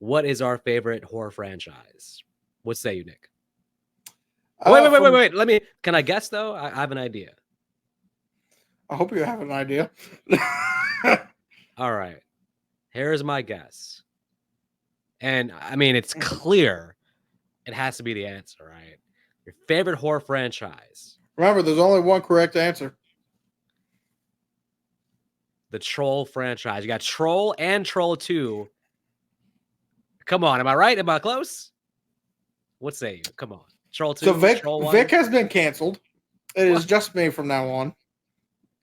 what is our favorite horror franchise? What say you, Nick? Wait. Can I guess though? I have an idea. I hope you have an idea. All right. Here's my guess. And I mean, it's clear it has to be the answer, right? Your favorite horror franchise. Remember, there's only one correct answer. The Troll franchise. You got Troll and Troll 2. Come on. Am I right? Am I close? What say you? Come on. Troll 2. So Vic, Troll 1. Vic has been canceled. It is just me from now on.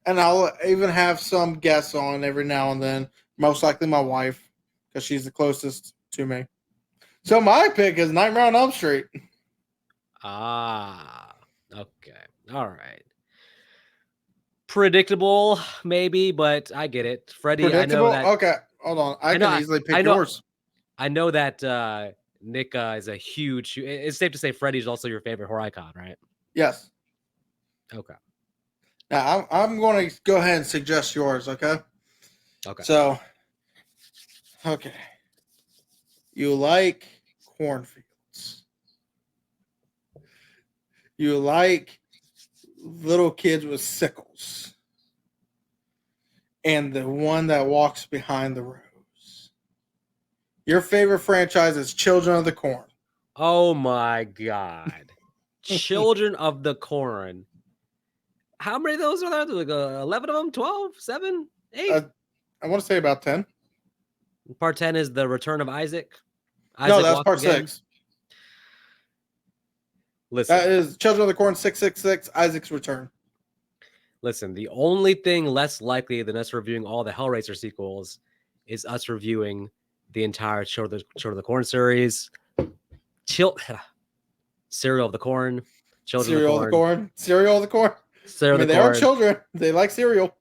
And I'll even have some guests on every now and then. Most likely my wife, because she's the closest to me. So my pick is Nightmare on Elm Street. Ah, okay. All right. Predictable, maybe, but I get it. Freddie, Predictable? I know that. Okay, hold on. I can easily pick yours. I know that Nick is a huge. It's safe to say Freddy's also your favorite horror icon, right? Yes. Okay. Now I'm going to go ahead and suggest yours. Okay. Okay. So, okay. You like cornfields. You like little kids with sickles. And the one that walks behind the rose. Your favorite franchise is Children of the Corn. Oh my God. Children of the Corn. How many of those are there? Like 11 of them? 12? 7? 8? I want to say about 10. Part 10 is The Return of Isaac. No, that's part 6. Listen. That is Children of the Corn 666, Isaac's Return. Listen, the only thing less likely than us reviewing all the Hellraiser sequels is us reviewing the entire Children of the Corn series. Cereal of the Corn. Cereal of the Corn. Cereal of the Corn. They are children. They like cereal.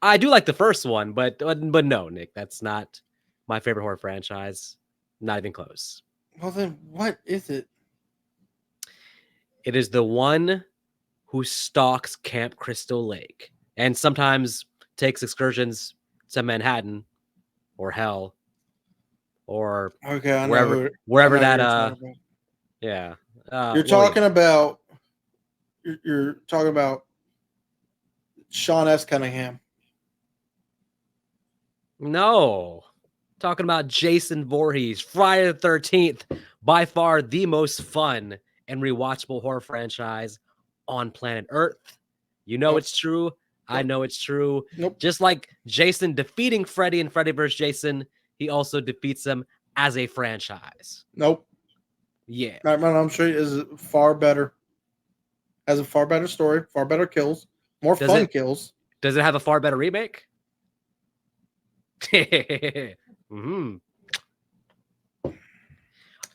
I do like the first one, but no, Nick, that's not my favorite horror franchise. Not even close. Well, then what is it? It is the one who stalks Camp Crystal Lake and sometimes takes excursions to Manhattan or Hell or wherever that. Yeah. You're talking about. You're talking about Sean S. Cunningham. No. Talking about Jason Voorhees. Friday the 13th, by far the most fun and rewatchable horror franchise on planet Earth. You know it's true. I know it's true. Just like Jason defeating Freddy in Freddy vs. Jason, he also defeats them as a franchise. Nope. Yeah. Nightmare on Elm Street is far better. Has a far better story, far better kills, more fun kills. Does it have a far better remake? Mm-hmm.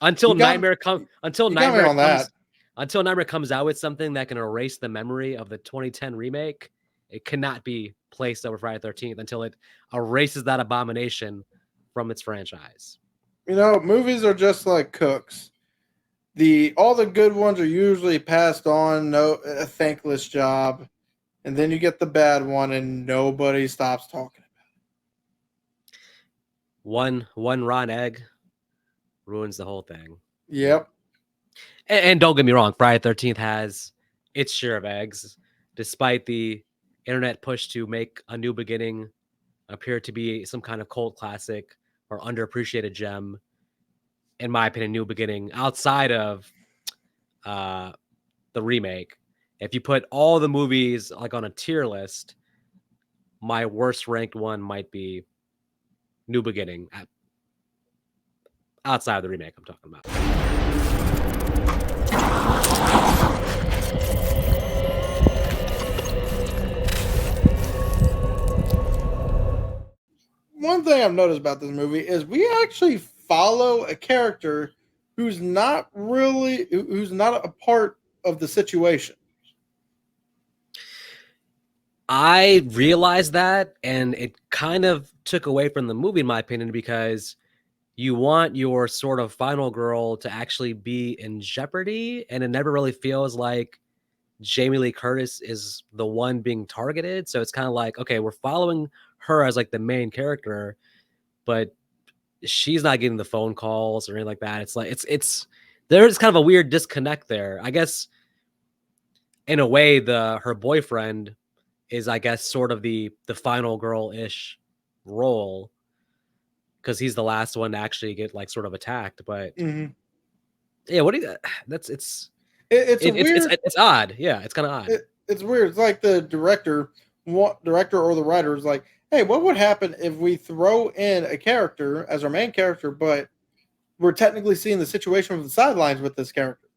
Until Nightmare comes out with something that can erase the memory of the 2010 remake, it cannot be placed over Friday the 13th until it erases that abomination from its franchise. You know, movies are just like cooks. All the good ones are usually passed on, a thankless job, and then you get the bad one and nobody stops talking about it. One rotten egg ruins the whole thing. Yep. And don't get me wrong, Friday the 13th has its share of eggs, despite the internet push to make A New Beginning appear to be some kind of cult classic or underappreciated gem. In my opinion, New Beginning, outside of the remake, if you put all the movies like on a tier list, my worst ranked one might be New Beginning outside of the remake I'm talking about. One thing I've noticed about this movie is we actually follow a character who's not a part of the situation. I realized that, and it kind of took away from the movie, in my opinion, because you want your sort of final girl to actually be in jeopardy, and it never really feels like Jamie Lee Curtis is the one being targeted. So it's kind of like, okay, we're following her as like the main character, but she's not getting the phone calls or anything like that. It's like it's there's kind of a weird disconnect there. I guess in a way, her boyfriend is, I guess, sort of the final girl-ish role because he's the last one to actually get like sort of attacked. But Mhm. yeah, what do you? That's It's a weird. it's odd. Yeah, it's kind of odd. It's weird. It's like the director or the writer is like, "Hey, what would happen if we throw in a character as our main character, but we're technically seeing the situation from the sidelines with this character?"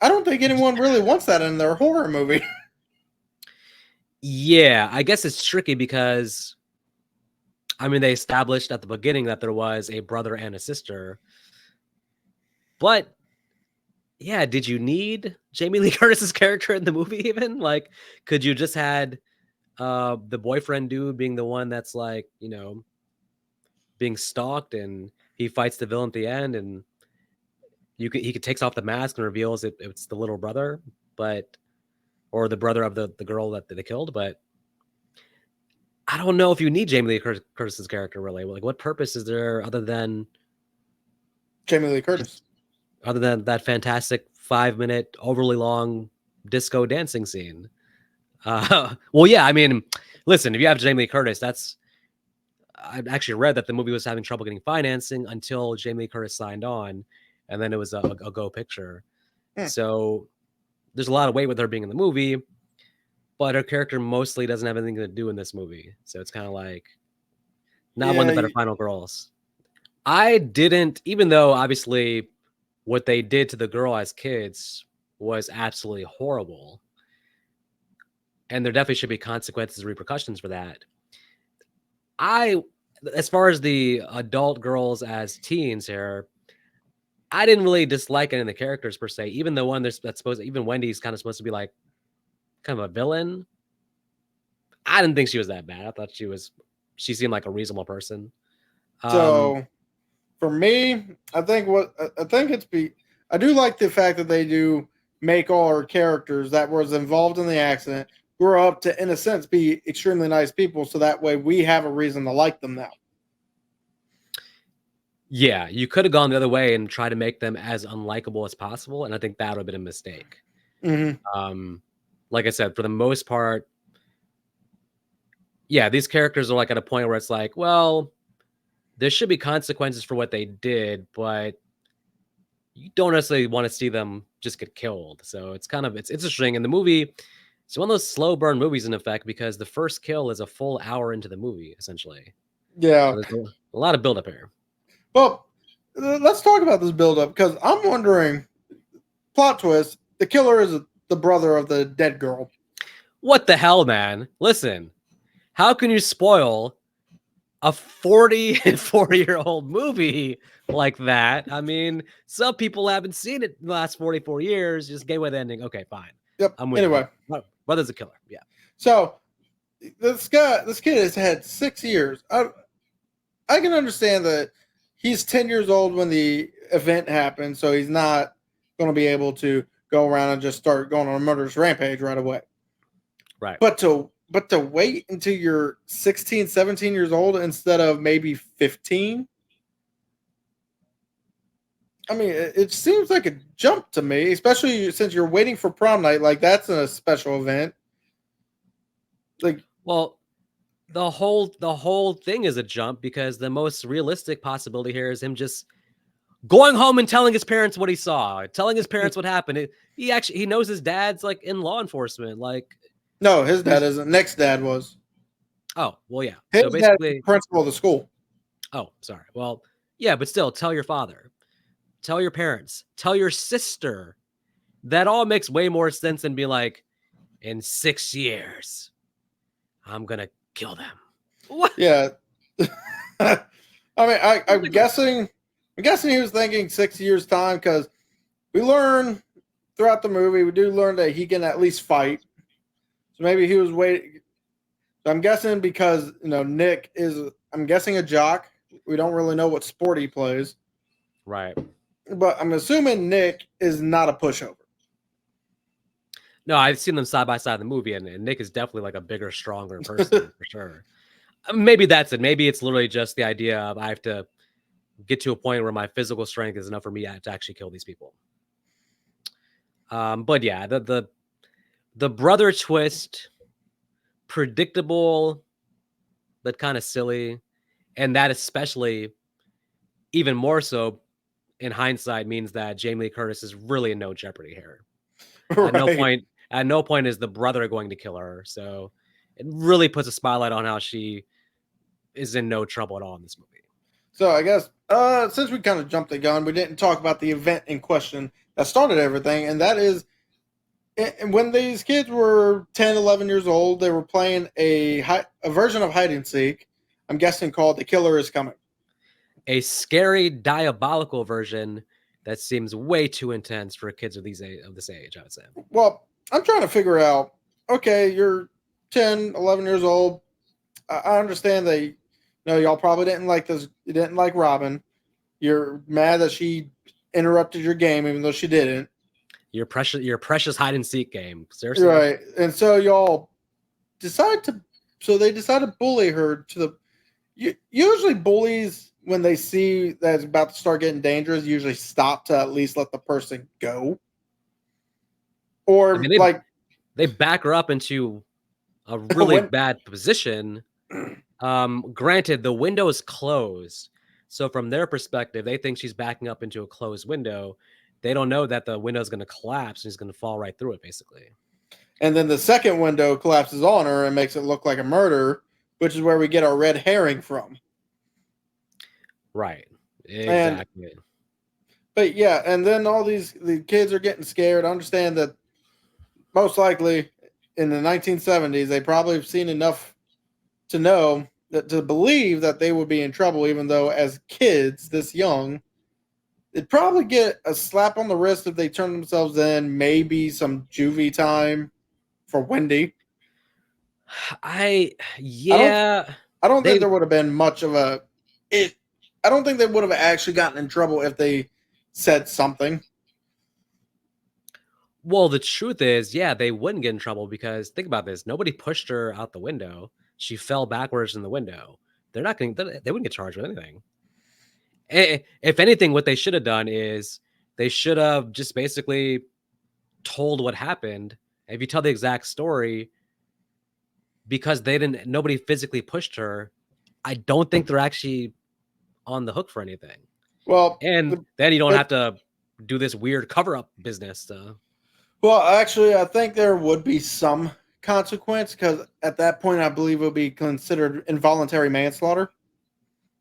I don't think anyone really wants that in their horror movie. Yeah, I guess it's tricky because I mean they established at the beginning that there was a brother and a sister, but yeah, did you need Jamie Lee Curtis's character in the movie even? Like, could you just had the boyfriend dude being the one that's like, being stalked and he fights the villain at the end and he could takes off the mask and reveals it's the little brother, but or the brother of the girl that they killed, but I don't know if you need Jamie Lee Curtis's character really. Like, what purpose is there other than Jamie Lee Curtis. that fantastic 5-minute overly long disco dancing scene? Well, yeah, I mean, listen, if you have Jamie Lee Curtis, I actually read that the movie was having trouble getting financing until Jamie Lee Curtis signed on, and then it was a go picture. Hmm. So there's a lot of weight with her being in the movie, but her character mostly doesn't have anything to do in this movie. So it's kind of like not one of the better final girls. I didn't, even though obviously what they did to the girl as kids was absolutely horrible. And there definitely should be consequences and repercussions for that. As far as the adult girls as teens here, I didn't really dislike any of the characters per se. Even the one that's supposed, even Wendy's kind of supposed to be like kind of a villain. I didn't think she was that bad. I thought she seemed like a reasonable person. So for me, I think I do like the fact that they do make all our characters that was involved in the accident grow up to, in a sense, be extremely nice people. So that way we have a reason to like them now. Yeah, you could have gone the other way and tried to make them as unlikable as possible, and I think that would have been a mistake. Mm-hmm. Like I said, for the most part, yeah, these characters are like at a point where it's like, well, there should be consequences for what they did, but you don't necessarily want to see them just get killed. So it's interesting. In the movie, it's one of those slow burn movies in effect because the first kill is a full hour into the movie, essentially. Yeah. So there's a lot of buildup here. Well, let's talk about this buildup because I'm wondering, plot twist, the killer is the brother of the dead girl. What the hell, man? Listen, how can you spoil a 44-year-old movie like that? I mean, some people haven't seen it in the last 44 years. Just gave away the ending. Okay, fine. Yep. I'm with anyway, you. Brother's a killer. Yeah. So this kid has had 6 years. I can understand that he's 10 years old when the event happened, so he's not going to be able to go around and just start going on a murderous rampage right away. Right. But to wait until you're 16, 17 years old instead of maybe 15, I mean, it seems like a jump to me, especially since you're waiting for prom night. Like, that's a special event. Like, well, the whole thing is a jump because the most realistic possibility here is him just going home and telling his parents what he saw, telling his parents what happened. He knows his dad's like in law enforcement. Like, no, his dad isn't. Nick's dad was. Oh, well, yeah. His so basically, dad's the principal of the school. Oh, sorry. Well, yeah, but still, tell your father, tell your parents, tell your sister. That all makes way more sense than be like, in 6 years, I'm gonna kill them. What? Yeah. I mean, I'm guessing he was thinking 6 years time because we learn throughout the movie, we do learn that he can at least fight. So maybe he was waiting. So I'm guessing because, Nick is, I'm guessing a jock. We don't really know what sport he plays. Right. But I'm assuming Nick is not a pushover. No, I've seen them side by side in the movie, and Nick is definitely like a bigger, stronger person for sure. Maybe that's it. Maybe it's literally just the idea of I have to get to a point where my physical strength is enough for me to actually kill these people. But yeah, the brother twist, predictable but kind of silly, and that especially even more so in hindsight means that Jamie Lee Curtis is really in no jeopardy here. At no Right. point, at no point is the brother going to kill her. So it really puts a spotlight on how she is in no trouble at all in this movie. So I guess since we kind of jumped the gun, we didn't talk about the event in question that started everything, and that is when these kids were 10, 11 years old, they were playing a version of hide and seek. I'm guessing called "The Killer Is Coming." A scary, diabolical version that seems way too intense for kids of this age, I would say. Well, I'm trying to figure out. Okay, you're 10, 11 years old. I understand that. Y'all probably didn't like this. You didn't like Robin. You're mad that she interrupted your game, even though she didn't. Your precious hide and seek game. Seriously. Right, and so y'all decide to. So they decide to bully her to the. Usually, bullies when they see that it's about to start getting dangerous, usually stop to at least let the person go. I Or mean, like they back her up into a really when bad position. Granted, the window is closed, so from their perspective, they think she's backing up into a closed window. They don't know that the window is going to collapse and she's going to fall right through it, basically. and then the second window collapses on her and makes it look like a murder, which is where we get our red herring from. Right. And Exactly. but yeah, and then the kids are getting scared. I understand that most likely in the 1970s they probably have seen enough to know that to believe that they would be in trouble, even though as kids this young, they'd probably get a slap on the wrist if they turn themselves in, maybe some juvie time for Wendy. I I don't yeah, I don't think they there would have been much of a it I don't think they would have actually gotten in trouble if they said something. well, the truth is, yeah, they wouldn't get in trouble because think about this. Nobody pushed her out the window. She fell backwards in the window. They're not going they wouldn't get charged with anything. If anything, what they should have done is they should have just basically told what happened. If you tell the exact story, because nobody physically pushed her, I don't think they're actually on the hook for anything. Well, And then you don't but have to do this weird cover up business. well, actually, I think there would be some consequence because at that point, I believe it would be considered involuntary manslaughter.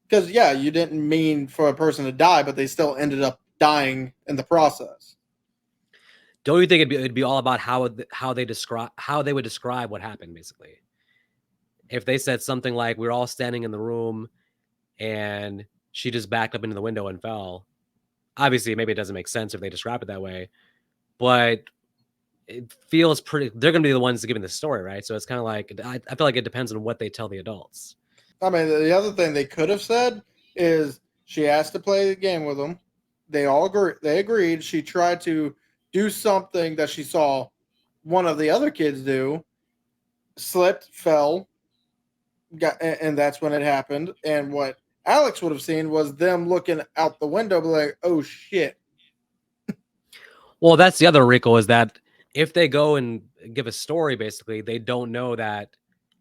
Because yeah, you didn't mean for a person to die, but they still ended up dying in the process. Don't you think it'd be all about how they would describe what happened, basically? If they said something like we were all standing in the room and she just backed up into the window and fell. Obviously, maybe it doesn't make sense if they describe it that way, but it feels pretty. They're going to be the ones giving the story, right? So it's kind of like I feel like it depends on what they tell the adults. I mean, the other thing they could have said is she asked to play the game with them. They all agree. They agreed. She tried to do something that she saw one of the other kids do, slipped, fell, and that's when it happened. And what Alex would have seen was them looking out the window, be like, "Oh shit!" Well, that's the other wrinkle is that if they go and give a story, basically, they don't know that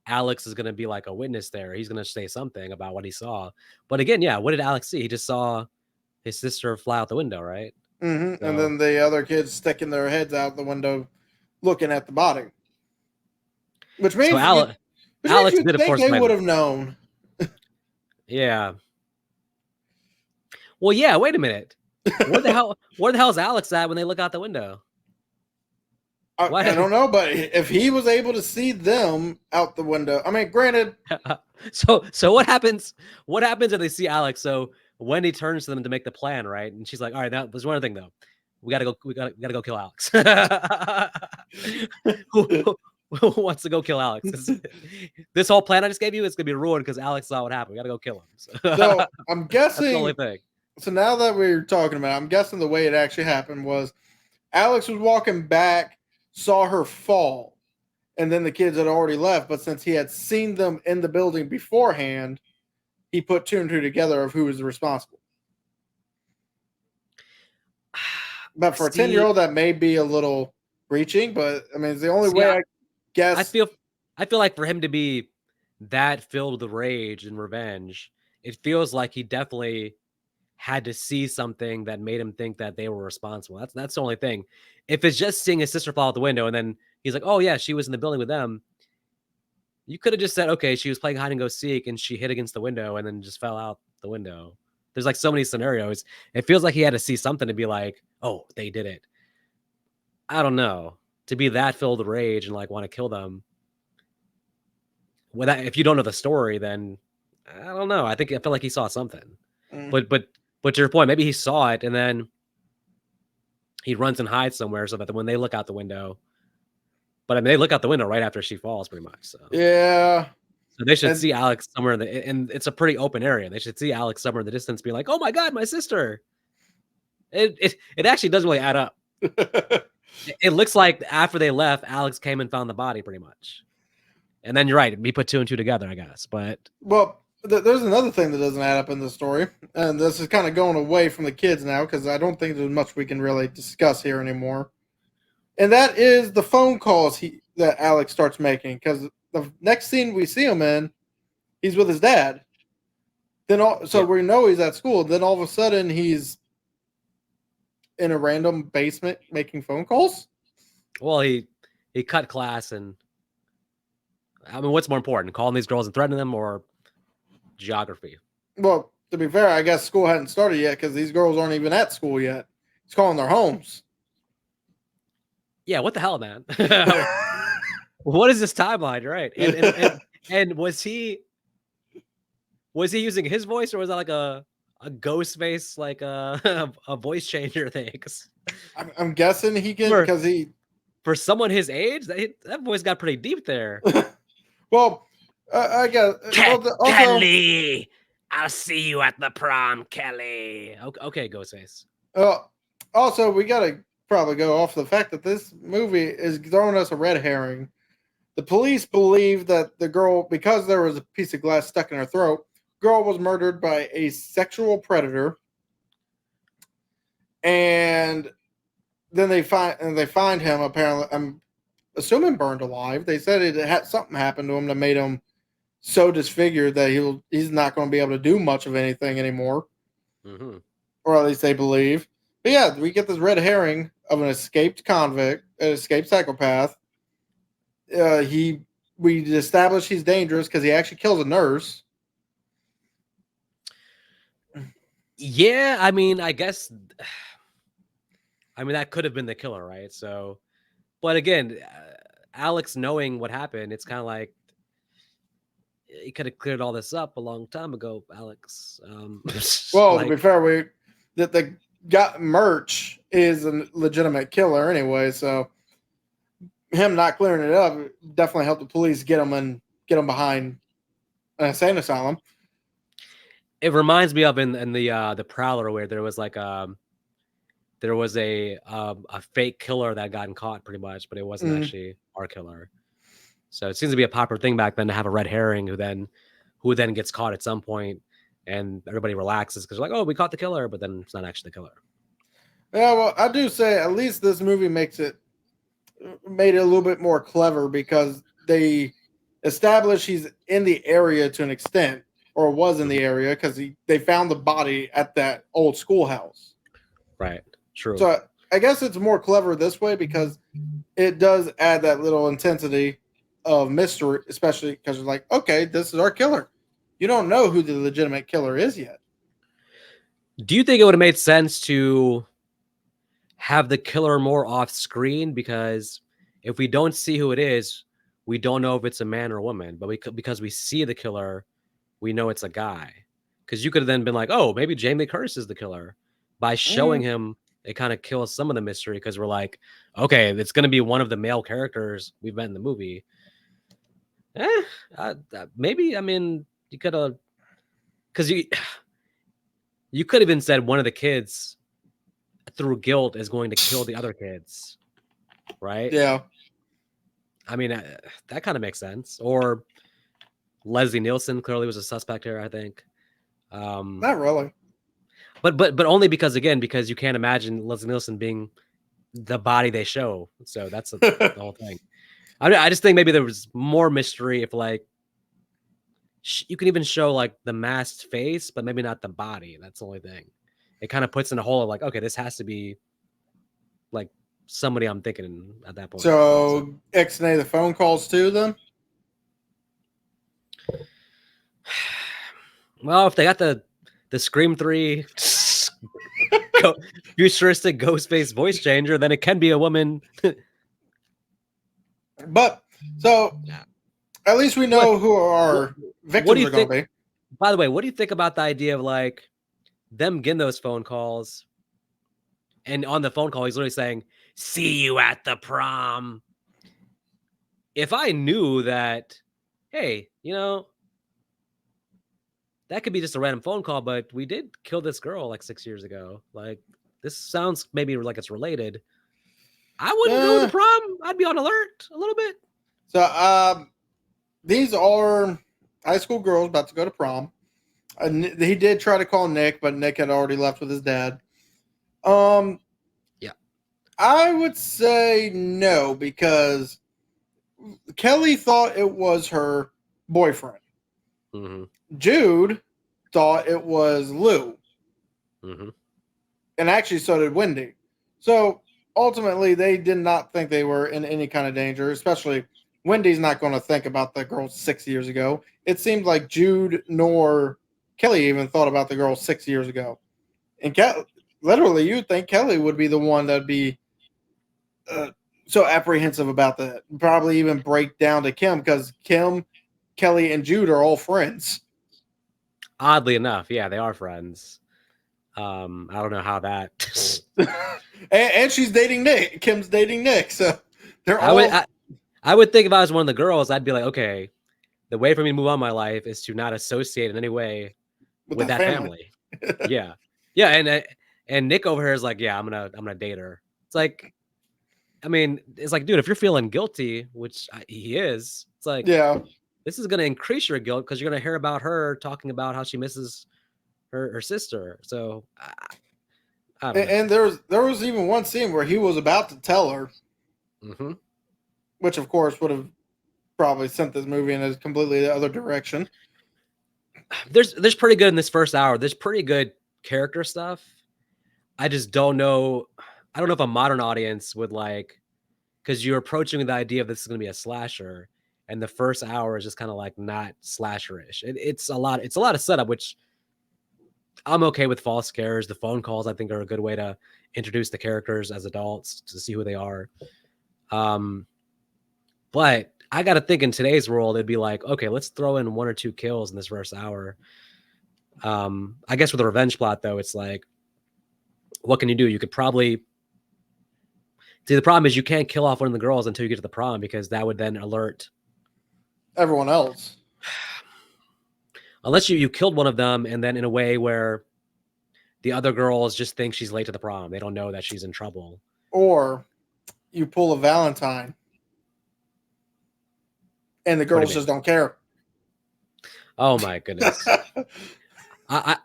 Alex is going to be like a witness there. He's going to say something about what he saw. But again, yeah, what did Alex see? He just saw his sister fly out the window, right? And So, then the other kids sticking their heads out the window, looking at the body, which so means you, which means Alex you'd did, of think course, they play would with. have known. Yeah. Well, yeah. Wait a minute. Where the hell? Where the hell is Alex at when they look out the window? I Why? don't know, but if he was able to see them out the window, I mean, granted, So what happens? What happens if they see Alex? So Wendy turns to them to make the plan, right? And she's like, "All right, now there's one other thing though. We gotta go. We gotta go kill Alex. Who wants to go kill Alex? This whole plan I just gave you is gonna be ruined because Alex saw what happened. We gotta go kill him. So so I'm that's the only guessing. thing. So now that we're talking about it, I'm guessing the way it actually happened was Alex was walking back, saw her fall, and then the kids had already left. But since he had seen them in the building beforehand, he put two and two together of who was responsible. But for a 10-year-old, that may be a little reaching. But I mean, it's the only way I guess. I feel like for him to be that filled with rage and revenge, it feels like he definitely had to see something that made him think that they were responsible. That's the only thing. If it's just seeing his sister fall out the window and then he's like, "Oh yeah, she was in the building with them," you could have just said, "Okay, she was playing hide and go seek and she hit against the window and then just fell out the window." There's like so many scenarios. It feels like he had to see something to be like, "Oh, they did it." I don't know. To be that filled with rage and like want to kill them. If you don't know the story, then I don't know. I feel like he saw something. But to your point, maybe he saw it and then he runs and hides somewhere so that when they look out the window, but I mean they look out the window right after she falls, pretty much. So yeah, so they should see Alex somewhere and it's a pretty open area. They should see Alex somewhere in the distance, be like, "Oh my god, my sister." It actually doesn't really add up. It looks like after they left, Alex came and found the body, pretty much. And then you're right, we put two and two together, I guess. But there's another thing that doesn't add up in the story, and this is kind of going away from the kids now because I don't think there's much we can really discuss here anymore. And that is the phone calls that Alex starts making, because the next scene we see him in, he's with his dad. Then we know he's at school. Then all of a sudden he's in a random basement making phone calls. Well, he cut class, and I mean, what's more important, calling these girls and threatening them, or geography? Well, to be fair, I guess school hadn't started yet because these girls aren't even at school yet. He's calling their homes. Yeah, what the hell, man? What is this timeline, right? And was he using his voice, or was that like a ghost face, like a voice changer thing? I'm guessing he can, because for someone his age, that voice got pretty deep there. Well, I guess Kelly, I'll see you at the prom, Kelly. Okay, Ghostface. Also, we gotta probably go off the fact that this movie is throwing us a red herring. The police believe that the girl, because there was a piece of glass stuck in her throat, girl was murdered by a sexual predator, and then they find him. Apparently, I'm assuming burned alive. They said something happened to him that made him so disfigured that he's not going to be able to do much of anything anymore, or at least they believe. But yeah, we get this red herring of an escaped convict, an escaped psychopath. We establish he's dangerous because he actually kills a nurse. Yeah, I mean, I guess, that could have been the killer, right? So, but again, Alex knowing what happened, it's kind of like he could have cleared all this up a long time ago, Alex. Well, to be fair, the merch is a legitimate killer anyway, so him not clearing it up definitely helped the police get him behind an insane asylum. It reminds me of in the Prowler, where there was like there was a fake killer that gotten caught, pretty much, but it wasn't actually our killer. So it seems to be a popular thing back then to have a red herring who then gets caught at some point, and everybody relaxes because like, oh, we caught the killer, but then it's not actually the killer. Yeah, well, I do say at least this movie made it a little bit more clever, because they establish he's in the area to an extent, or was in the area, because they found the body at that old schoolhouse. Right. True. So I guess it's more clever this way because it does add that little intensity of mystery, especially because you're like, okay, this is our killer. You don't know who the legitimate killer is yet. Do you think it would have made sense to have the killer more off screen? Because if we don't see who it is, we don't know if it's a man or a woman. But because we see the killer, we know it's a guy. Because you could have then been like, oh, maybe Jamie Curtis is the killer. By showing him, it kind of kills some of the mystery, because we're like, okay, it's going to be one of the male characters we've met in the movie. Maybe, I mean, you could have, because you could have even said one of the kids through guilt is going to kill the other kids, right? Yeah. I mean, that kind of makes sense. Or Leslie Nielsen clearly was a suspect here, I think. Not really. But only because you can't imagine Leslie Nielsen being the body they show. So that's the whole thing. I just think maybe there was more mystery if like you can even show like the masked face, but maybe not the body. That's the only thing. It kind of puts in a hole of like, okay, this has to be like somebody I'm thinking at that point. So X-nay the phone calls too, then? Well, if they got the Scream 3 futuristic ghost face voice changer, then it can be a woman. But so at least we know who our victims are going to be. By the way, what do you think about the idea of like them getting those phone calls? And on the phone call, he's literally saying, "See you at the prom." If I knew that, hey, that could be just a random phone call, but we did kill this girl like 6 years ago. Like, this sounds maybe like it's related. I wouldn't go to the prom. I'd be on alert a little bit. So, these are high school girls about to go to prom. He did try to call Nick, but Nick had already left with his dad. Yeah. I would say no, because Kelly thought it was her boyfriend. Mm-hmm. Jude thought it was Lou. Mm-hmm. And actually, so did Wendy. So ultimately, they did not think they were in any kind of danger, especially Wendy's not going to think about the girl 6 years ago. It seemed like Jude nor Kelly even thought about the girl 6 years ago. And literally, you'd think Kelly would be the one that would be so apprehensive about that. Probably even break down to Kim, because Kim, Kelly, and Jude are all friends. Oddly enough, yeah, they are friends. I don't know how that. and she's dating Nick. Kim's dating Nick, so they're all. I would think if I was one of the girls, I'd be like, okay, the way for me to move on in my life is to not associate in any way with that family. Yeah, and Nick over here is like, yeah, I'm gonna date her. It's like, I mean, it's like, dude, if you're feeling guilty, which he is, it's like, yeah, this is gonna increase your guilt because you're gonna hear about her talking about how she misses her sister. So I don't know. And there was even one scene where he was about to tell her, mm-hmm. which of course would have probably sent this movie in a completely the other direction. There's pretty good in this first hour. There's pretty good character stuff. I just don't know. I don't know if a modern audience would like, because you're approaching the idea of this is going to be a slasher, and the first hour is just kind of like not slasherish. It's a lot of setup, which I'm okay with. False scares, the phone calls, I think are a good way to introduce the characters as adults to see who they are. But I got to think in today's world, it'd be like, okay, let's throw in 1 or 2 kills in this first hour. I guess with a revenge plot, though, it's like, what can you do? You could probably see, the problem is you can't kill off one of the girls until you get to the prom, because that would then alert everyone else. Unless you killed one of them, and then in a way where the other girls just think she's late to the prom. They don't know that she's in trouble. Or you pull a Valentine and the girls just don't care. Oh my goodness.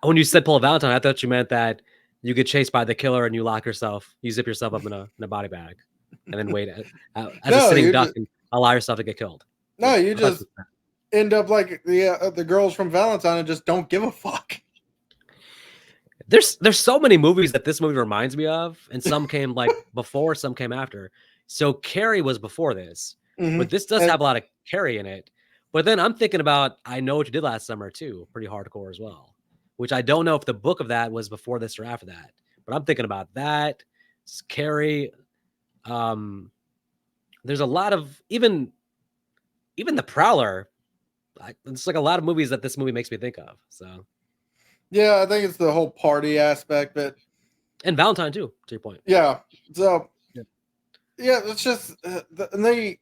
When you said pull a Valentine, I thought you meant that you get chased by the killer and you lock yourself, you zip yourself up in a body bag and then wait as a sitting duck and allow yourself to get killed. No, you just end up like the girls from Valentine and just don't give a fuck. There's so many movies that this movie reminds me of, and some came like before, some came after. So Carrie was before this, but this does have a lot of Carrie in it. But then I'm thinking about I Know What You Did Last Summer too, pretty hardcore as well, which I don't know if the book of that was before this or after that. But I'm thinking about that. Carrie. There's a lot of even The Prowler. It's like a lot of movies that this movie makes me think of. So. Yeah, I think it's the whole party aspect, and Valentine too, to your point. Yeah. So, yeah, it's just another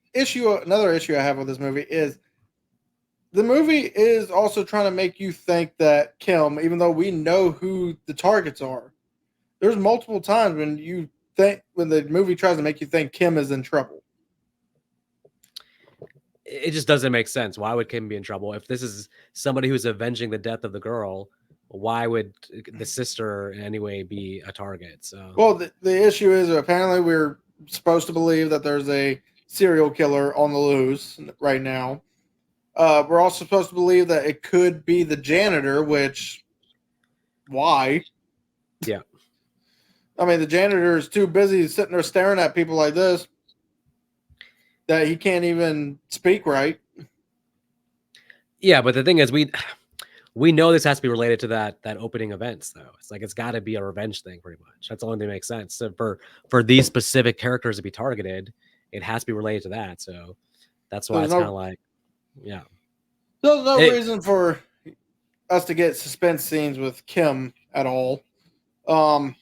issue I have with this movie is the movie is also trying to make you think that Kim, even though we know who the targets are, there's multiple times when the movie tries to make you think Kim is in trouble. it just doesn't make sense. Why would Kim be in trouble if this is somebody who's avenging the death of the girl? Why would the sister in any way be a target? So, Well, the issue is apparently we're supposed to believe that there's a serial killer on the loose right now. We're also supposed to believe that it could be the janitor, which why? yeah. I mean, the janitor is too busy sitting there staring at people like this that he can't even speak right. Yeah, but the thing is, we know this has to be related to that opening events, though. It's like it's got to be a revenge thing, pretty much. That's the only thing that makes sense. So for these specific characters to be targeted, it has to be related to that. So that's why There's it's kind no of like, yeah, there's no it, reason for us to get suspense scenes with Kim at all. Um,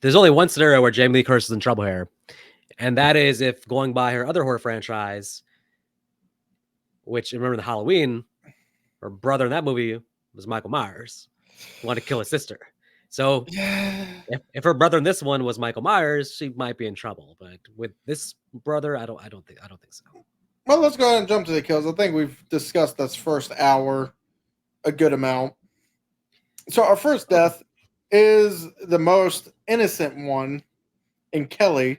there's only one scenario where Jamie Lee Curtis is in trouble here, and that is if going by her other horror franchise, which remember the Halloween, her brother in that movie was Michael Myers, wanted to kill his sister. So yeah. if her brother in this one was Michael Myers, she might be in trouble. But with this brother, I don't think so. Well, let's go ahead and jump to the kills. I think we've discussed this first hour a good amount. So our first death is the most innocent one in Kelly.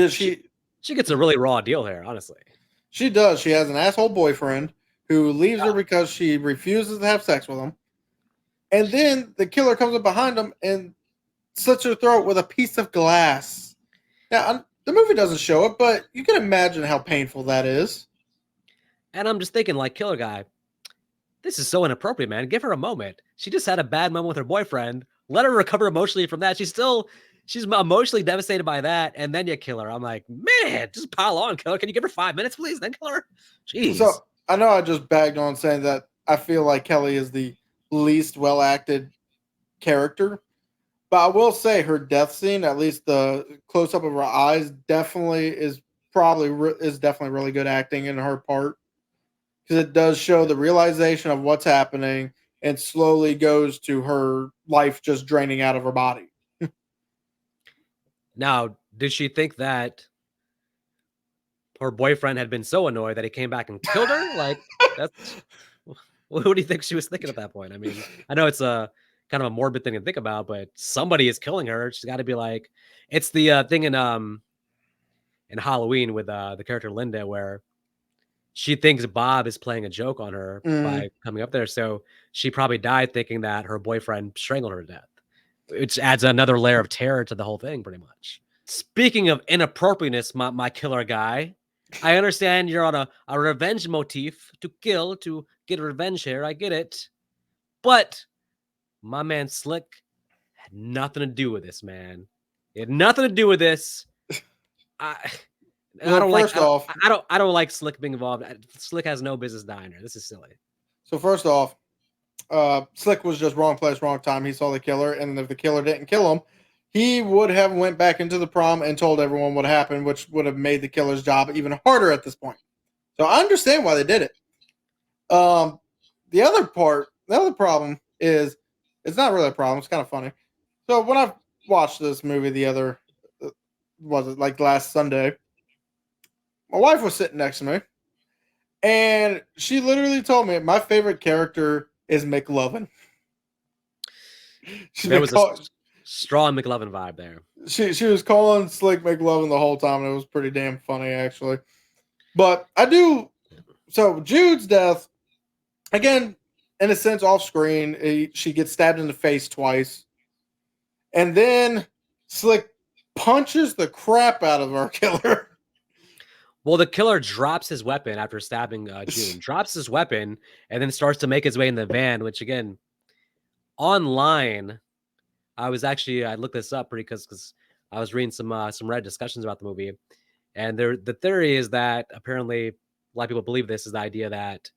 She She gets a really raw deal here, honestly. she does. She has an asshole boyfriend who leaves her because she refuses to have sex with him. And then the killer comes up behind him and slits her throat with a piece of glass. Now, the movie doesn't show it, but you can imagine how painful that is. And I'm just thinking, like, killer guy, this is so inappropriate, man. Give her a moment. She just had a bad moment with her boyfriend. Let her recover emotionally from that. She's emotionally devastated by that, and then you kill her. I'm like, man, just pile on, killer. Can you give her 5 minutes, please? Then kill her. Jeez. So I know I just bagged on saying that I feel like Kelly is the least well acted character, but I will say her death scene, at least the close up of her eyes, definitely is definitely really good acting in her part because it does show the realization of what's happening and slowly goes to her life just draining out of her body. Now, did she think that her boyfriend had been so annoyed that he came back and killed her? Like, that's what do you think she was thinking at that point? I mean, I know it's a kind of a morbid thing to think about, but somebody is killing her. She's got to be like, it's the thing in Halloween with the character Linda, where she thinks Bob is playing a joke on her Mm. by coming up there. So she probably died thinking that her boyfriend strangled her to death, which adds another layer of terror to the whole thing, pretty much. Speaking of inappropriateness, my killer guy, I understand you're on a revenge motif to kill, to get revenge here. I get it. But my man Slick had nothing to do with this, man. He had nothing to do with this. I I So don't like first off, I don't like Slick being involved. Slick has no business dying here. This is silly. so first off, Slick was just wrong place, wrong time. He saw the killer, and if the killer didn't kill him, he would have went back into the prom and told everyone what happened, which would have made the killer's job even harder at this point. So I understand why they did it. Um, the other problem is it's not really a problem. It's kind of funny. So when I watched this movie was it like last Sunday? My wife was sitting next to me, and she literally told me my favorite character is McLovin. She's There been was a call- strong McLovin vibe there. she was calling Slick McLovin the whole time, and it was pretty damn funny actually. But I do so Jude's death again, in a sense, off screen. She gets stabbed in the face twice, and then Slick punches the crap out of our killer. Well, the killer drops his weapon after stabbing June, drops his weapon, and then starts to make his way in the van, which again, online, I looked this up pretty because I was reading some Reddit discussions about the movie, and the theory is that apparently a lot of people believe this is the idea that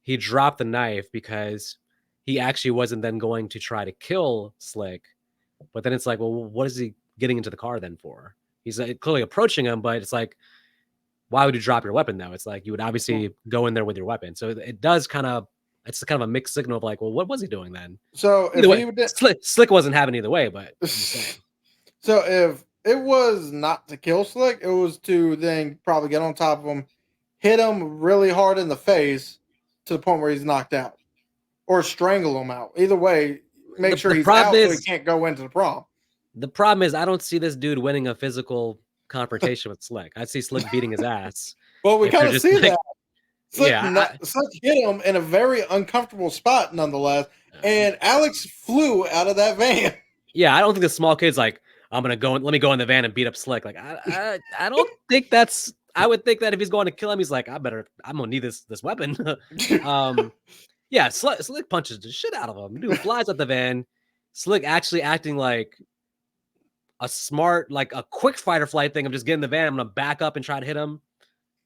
he dropped the knife because he actually wasn't then going to try to kill Slick, but then it's like, well, what is he getting into the car then for? He's clearly approaching him, but it's like, why would you drop your weapon though? It's like you would obviously go in there with your weapon. So it does it's kind of a mixed signal of like, well, what was he doing then? So Either if way, he did, Slick wasn't having either way, but so if it was not to kill Slick, it was to then probably get on top of him hit him really hard in the face to the point where he's knocked out, or strangle him out. Either way, make sure The he's problem out so he is can't go into the prom. I don't see this dude winning a physical confrontation with Slick. I see Slick beating his ass. Well, we If they're kind of just see like, that. yeah, Slick hit him in a very uncomfortable spot, nonetheless, and Alex flew out of that van. yeah, I don't think the small kid's like, I'm gonna go. Let me go in the van and beat up Slick. Like, I don't think that's. I would think that if he's going to kill him, he's like, I'm gonna need this weapon. Yeah, Slick punches the shit out of him. Dude flies out the van. Slick actually acting like a smart, like a quick fight or flight thing. I'm just getting the van. I'm gonna back up and try to hit him.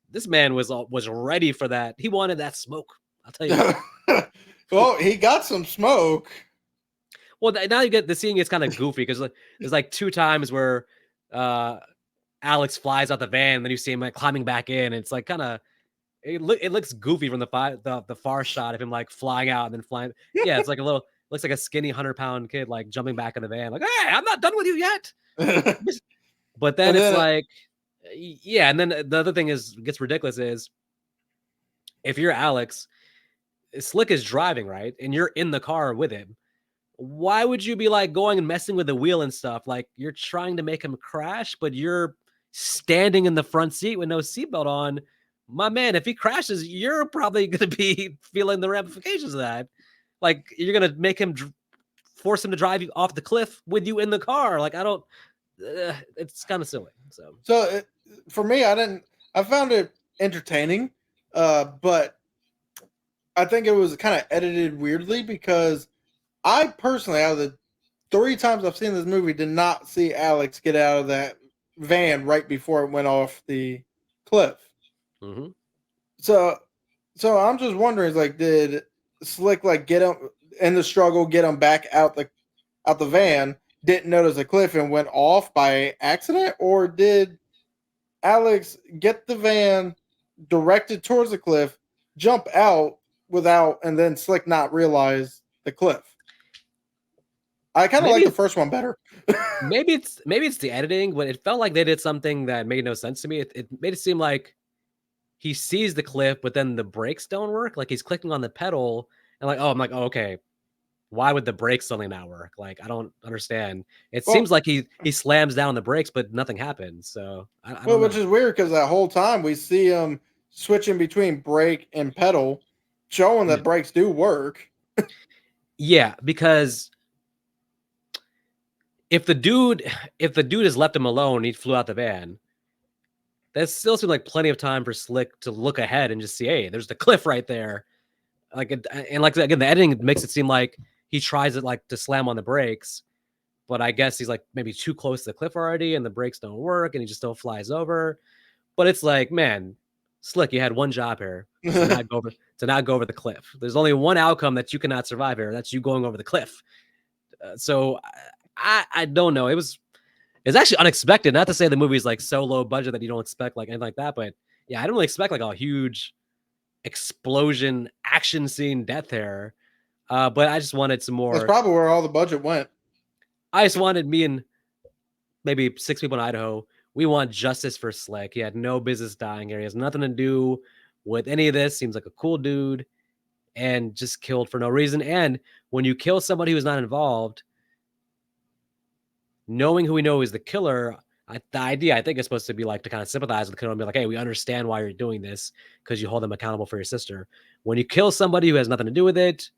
This man was ready for that. He wanted that smoke. I'll tell you what. Well, he got some smoke. Well, now you get the scene gets kind of goofy because there's like 2 times where Alex flies out the van, and then you see him like climbing back in. And it's like kind of it looks goofy from the far shot of him like flying out and then flying. Yeah, it's like a little looks like a skinny 100-pound kid like jumping back in the van, like, hey, I'm not done with you yet. But then it's like, yeah, and then the other thing gets ridiculous is if you're Alex, Slick is driving, right? And you're in the car with him. Why would you be like going and messing with the wheel and stuff? Like you're trying to make him crash, but you're standing in the front seat with no seatbelt on. My man, if he crashes, you're probably going to be feeling the ramifications of that. Like you're going to make him force him to drive you off the cliff with you in the car. Like I don't. It's kind of silly. So for me, I found it entertaining, but I think it was kind of edited weirdly because I personally, out of the 3 times I've seen this movie, did not see Alex get out of that van right before it went off the cliff. Mm-hmm. So I'm just wondering, like, did Slick like get him in the struggle, get him back out the van, didn't notice a cliff and went off by accident, or did Alex get the van directed towards the cliff, jump out without, and then Slick not realize the cliff? I kind of like the first one better. maybe it's the editing, but it felt like they did something that made no sense to me. It made it seem like he sees the cliff, but then the brakes don't work. Like he's clicking on the pedal, and like, I'm like, oh, okay. Why would the brakes suddenly not work? Like, I don't understand. It seems like he slams down the brakes, but nothing happens. So I don't know. Which is weird because that whole time we see him switching between brake and pedal, showing that brakes do work. Yeah, because if the dude has left him alone, he flew out the van. That still seems like plenty of time for Slick to look ahead and just see, hey, there's the cliff right there. Like, and like again, the editing makes it seem like he tries it like to slam on the brakes, but I guess he's like maybe too close to the cliff already, and the brakes don't work, and he just still flies over. But it's like, man, Slick, you had one job here to not go over the cliff. There's only one outcome that you cannot survive here. That's you going over the cliff. So I don't know. It's actually unexpected. Not to say the movie's like so low budget that you don't expect like anything like that, but yeah, I don't really expect like a huge explosion action scene death there. But I just wanted some more. That's probably where all the budget went. I just wanted me and maybe 6 people in Idaho. We want justice for Slick. He had no business dying here. He has nothing to do with any of this. Seems like a cool dude and just killed for no reason. And when you kill somebody who's not involved, knowing who we know is the killer, the idea I think is supposed to be like to kind of sympathize with the killer and be like, hey, we understand why you're doing this because you hold them accountable for your sister. When you kill somebody who has nothing to do with it,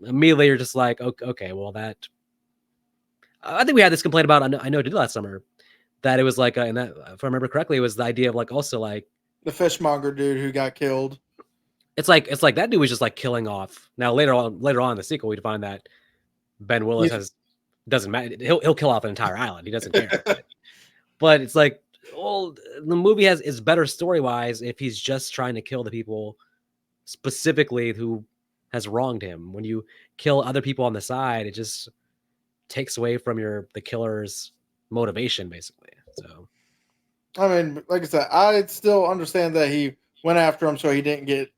immediately you're just like, okay, well that. I think we had this complaint about. I know it did last summer that it was like, and that if I remember correctly, it was the idea of like also like the fishmonger dude who got killed. It's like that dude was just like killing off. Now later on in the sequel, we find that Ben Willis doesn't matter. He'll kill off an entire island. He doesn't care. But it's like, well, the movie is better story wise if he's just trying to kill the people specifically who has wronged him. When you kill other people on the side, it just takes away from the killer's motivation, basically. So, I mean, like I said, I still understand that he went after him so he didn't get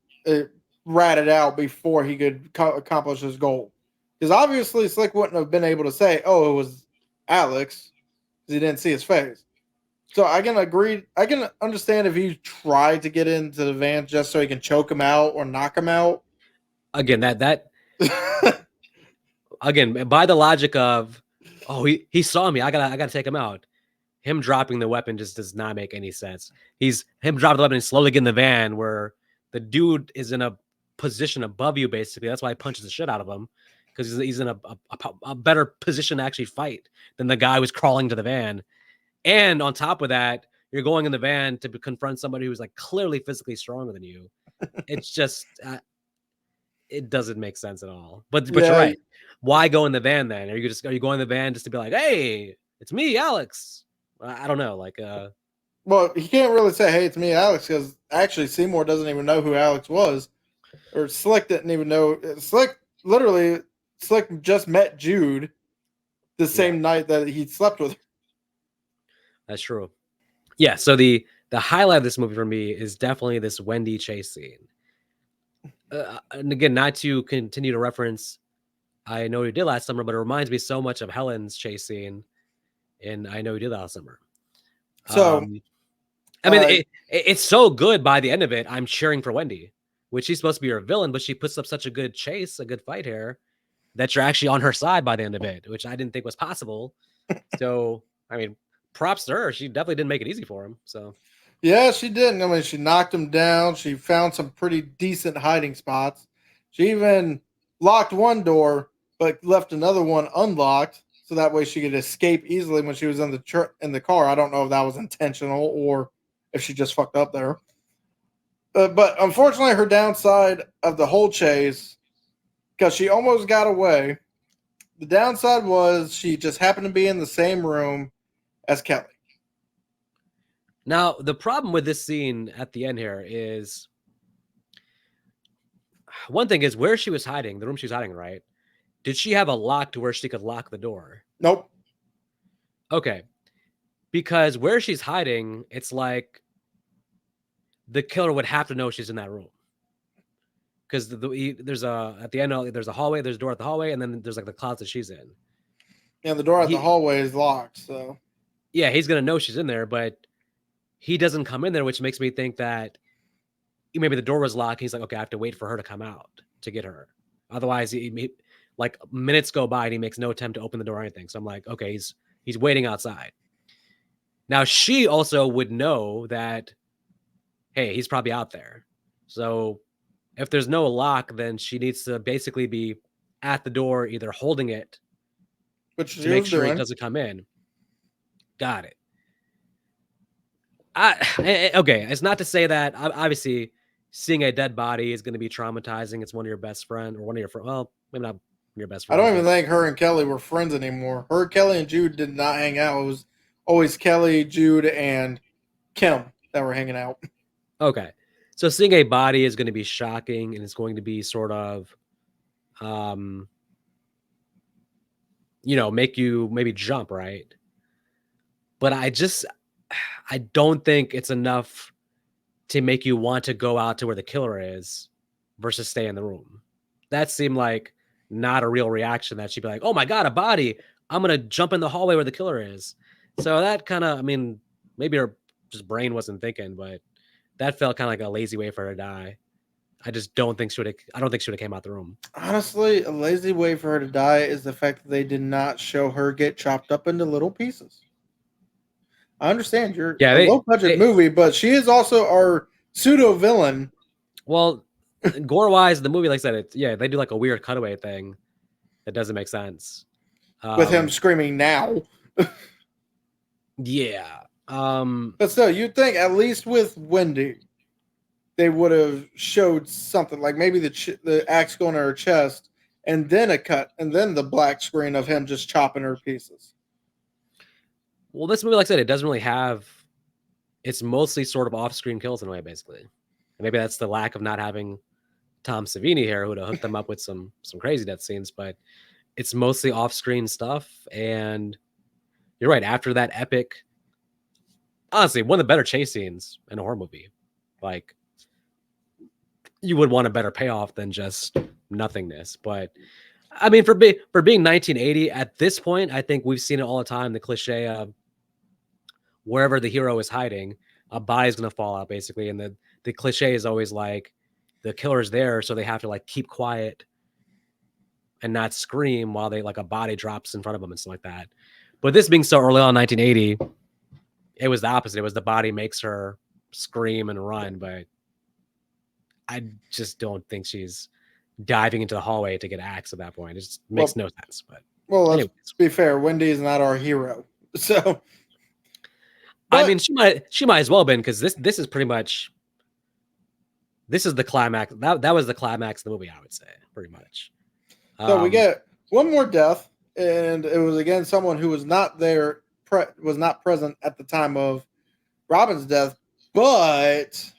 ratted out before he could accomplish his goal. Because obviously, Slick wouldn't have been able to say, "Oh, it was Alex," because he didn't see his face. So I can agree. I can understand if he tried to get into the van just so he can choke him out or knock him out. Again, that again by the logic of, oh, he saw me, I gotta take him out. Him dropping the weapon just does not make any sense. He's him dropping the weapon and slowly getting the van where the dude is in a position above you, basically. That's why he punches the shit out of him, because he's in a better position to actually fight than the guy who's crawling to the van. And on top of that, you're going in the van to confront somebody who's like clearly physically stronger than you. It's just it doesn't make sense at all. But you're Yeah. right. Why go in the van then? Are you going in the van just to be like, hey, it's me, Alex? I don't know. Like Well, he can't really say, "Hey, it's me, Alex," because actually Seymour doesn't even know who Alex was, or Slick didn't even know. Slick just met Jude the yeah, same night that he slept with her. that's true. Yeah. So the highlight of this movie for me is definitely this Wendy chase scene. And again, not to continue to reference I Know You Did Last Summer, but it reminds me so much of Helen's chase scene in I Know You Did Last Summer. So, I mean, uh, it's so good by the end of it. I'm cheering for Wendy, which she's supposed to be her villain, but she puts up such a good chase, a good fight here, that you're actually on her side by the end of it, which I didn't think was possible. So, I mean, props to her. She definitely didn't make it easy for him. So, yeah, she didn't. I mean, she knocked him down. She found some pretty decent hiding spots. She even locked one door, but left another one unlocked, so that way she could escape easily when she was in the car. I don't know if that was intentional or if she just fucked up there. But unfortunately, her downside of the whole chase, because she almost got away, the downside was she just happened to be in the same room as Kelly. now the problem with this scene at the end here is one thing is where she was hiding, the room she was hiding, right? Did she have a lock to where she could lock the door? Nope. Okay. Because where she's hiding, it's like the killer would have to know she's in that room. Because there's a at the end there's a hallway, there's a door at the hallway, and then there's like the closet she's in. And the door at the He hallway is locked. So yeah, he's gonna know she's in there, but he doesn't come in there, which makes me think that maybe the door was locked. He's like, okay, I have to wait for her to come out to get her. Otherwise, like minutes go by and he makes no attempt to open the door or anything. So I'm like, okay, he's waiting outside. Now she also would know that, hey, he's probably out there. So if there's no lock, then she needs to basically be at the door, either holding it which to she make was sure he doing. doesn't come in. Got it. Okay, it's not to say that obviously seeing a dead body is going to be traumatizing. It's one of your best friend or one of your well, maybe not your best I friend, don't even but think her and Kelly were friends anymore. Her, Kelly, and Jude did not hang out. It was always Kelly, Jude, and Kim that were hanging out. okay. So seeing a body is going to be shocking and it's going to be sort of um make you maybe jump, right? But I don't think it's enough to make you want to go out to where the killer is versus stay in the room. That seemed like not a real reaction that she'd be like, oh my God, a body. I'm going to jump in the hallway where the killer is. So that kind of, I mean, maybe her just brain wasn't thinking, but that felt kind of like a lazy way for her to die. I just don't think I don't think she would have came out the room. Honestly, a lazy way for her to die is the fact that they did not show her get chopped up into little pieces. I understand you're Yeah, a low budget they movie, but she is also our pseudo villain well, gore wise, the movie, like I said, they do like a weird cutaway thing that doesn't make sense. with him Um, screaming now. yeah. But still, you'd think at least with Wendy, they would have showed something like maybe the axe going to her chest, and then a cut, and then the black screen of him just chopping her pieces. Well, this movie, like I said, it doesn't really have. It's mostly sort of off-screen kills in a way, basically. And maybe that's the lack of not having Tom Savini here, who would have hooked them up with some crazy death scenes. But it's mostly off-screen stuff. And you're right. After that epic, honestly, one of the better chase scenes in a horror movie. Like you would want a better payoff than just nothingness. But I mean, for being 1980 at this point, I think we've seen it all the time. The cliche of wherever the hero is hiding, a body's gonna fall out basically. And the cliche is always like the killer's there, so they have to like keep quiet and not scream while they like a body drops in front of them and stuff like that. But this being so early on, 1980, it was the opposite. It was the body makes her scream and run, but I just don't think she's diving into the hallway to get axed at that point. It just makes no sense. But let's anyways, be fair. Wendy is not our hero, so. I mean, she might as well have been, because this is pretty much, this is the climax. That was the climax of the movie, I would say, pretty much. So we get one more death, and it was again someone who was not there, was not present at the time of Robin's death, but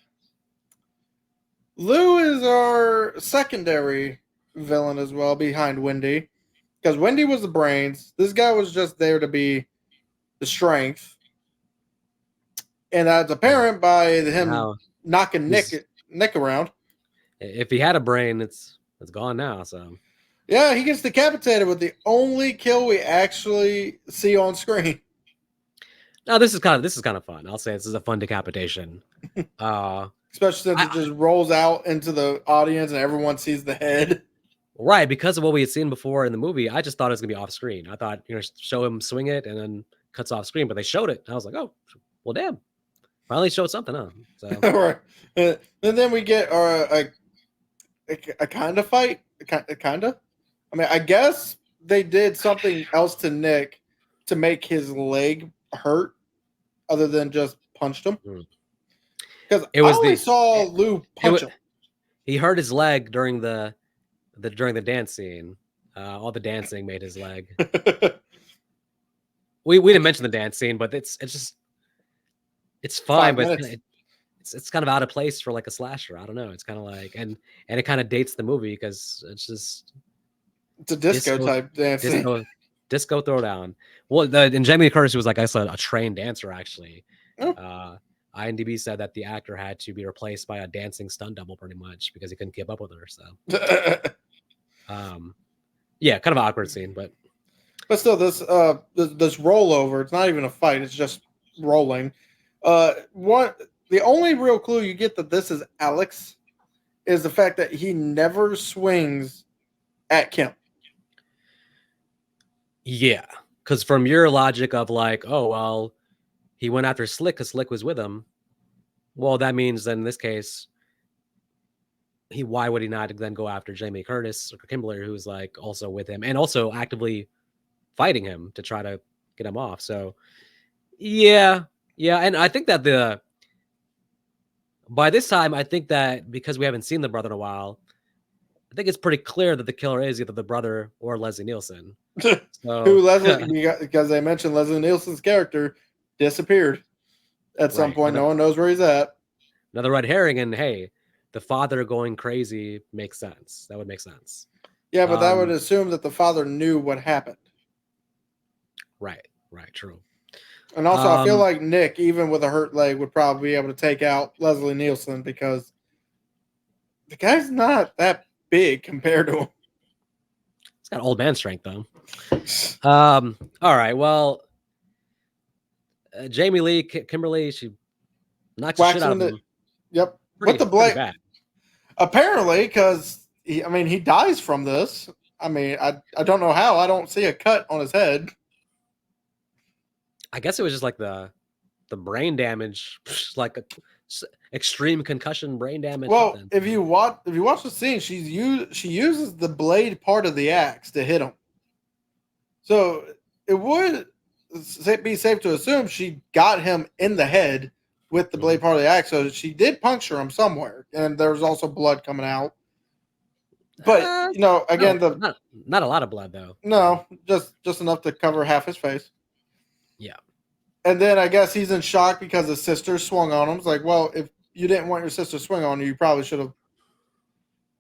Lou is our secondary villain as well, behind Wendy, because Wendy was the brains. This guy was just there to be the strength, and that's apparent by him knocking Nick around. If he had a brain, it's gone now. So yeah, he gets decapitated with the only kill we actually see on screen. No, this is kind of fun. I'll say this is a fun decapitation. Especially since it just rolls out into the audience and everyone sees the head. Right, because of what we had seen before in the movie, I just thought it was gonna be off screen. I thought, show him swing it and then cuts off screen, but they showed it. I was like, oh, well, damn, finally showed something, huh? So right, and then we get a kind of fight, a kind of. I mean, I guess they did something else to Nick to make his leg hurt, other than just punched him. Because I only saw Lou punch him. He hurt his leg during the dance scene. All the dancing made his leg. we didn't mention the dance scene, but it's fine, but it's kind of out of place for like a slasher. I don't know. It's kind of like, and it kind of dates the movie because it's a disco type dance. Disco throwdown. Well, and Jamie Lee Curtis was, like I said, a trained dancer actually. Oh. IMDb said that the actor had to be replaced by a dancing stunt double pretty much because he couldn't keep up with her. So, yeah, kind of an awkward scene, but still, this rollover, it's not even a fight; it's just rolling. The only real clue you get that this is Alex is the fact that he never swings at Kim. Yeah, because from your logic of like, oh well, he went after Slick because Slick was with him. Well, that means then in this case, why would he not then go after Jamie Curtis or Kimberly, who's like also with him and also actively fighting him to try to get him off? So, yeah, and I think that by this time, I think that because we haven't seen the brother in a while, I think it's pretty clear that the killer is either the brother or Leslie Nielsen. So, because they mentioned Leslie Nielsen's character disappeared at some point. No one knows where he's at. Another red herring, and hey, the father going crazy makes sense. That would make sense. Yeah, but that would assume that the father knew what happened. Right, true. And also, I feel like Nick, even with a hurt leg, would probably be able to take out Leslie Nielsen because the guy's not that big compared to him. He's got old man strength, though. All right, well, Jamie Lee, Kimberly, she knocks the shit out of him. Yep, with the blade. Apparently, because he dies from this. I mean, I don't know how. I don't see a cut on his head. I guess it was just like the brain damage, like a extreme concussion brain damage. Well, if you watch the scene, she uses the blade part of the axe to hit him. So it would be safe to assume she got him in the head with the blade part of the axe. So she did puncture him somewhere, and there was also blood coming out. But again, not a lot of blood though. No, just enough to cover half his face. Yeah. And then I guess he's in shock because his sister swung on him. It's like, well, if you didn't want your sister to swing on you, you probably should have.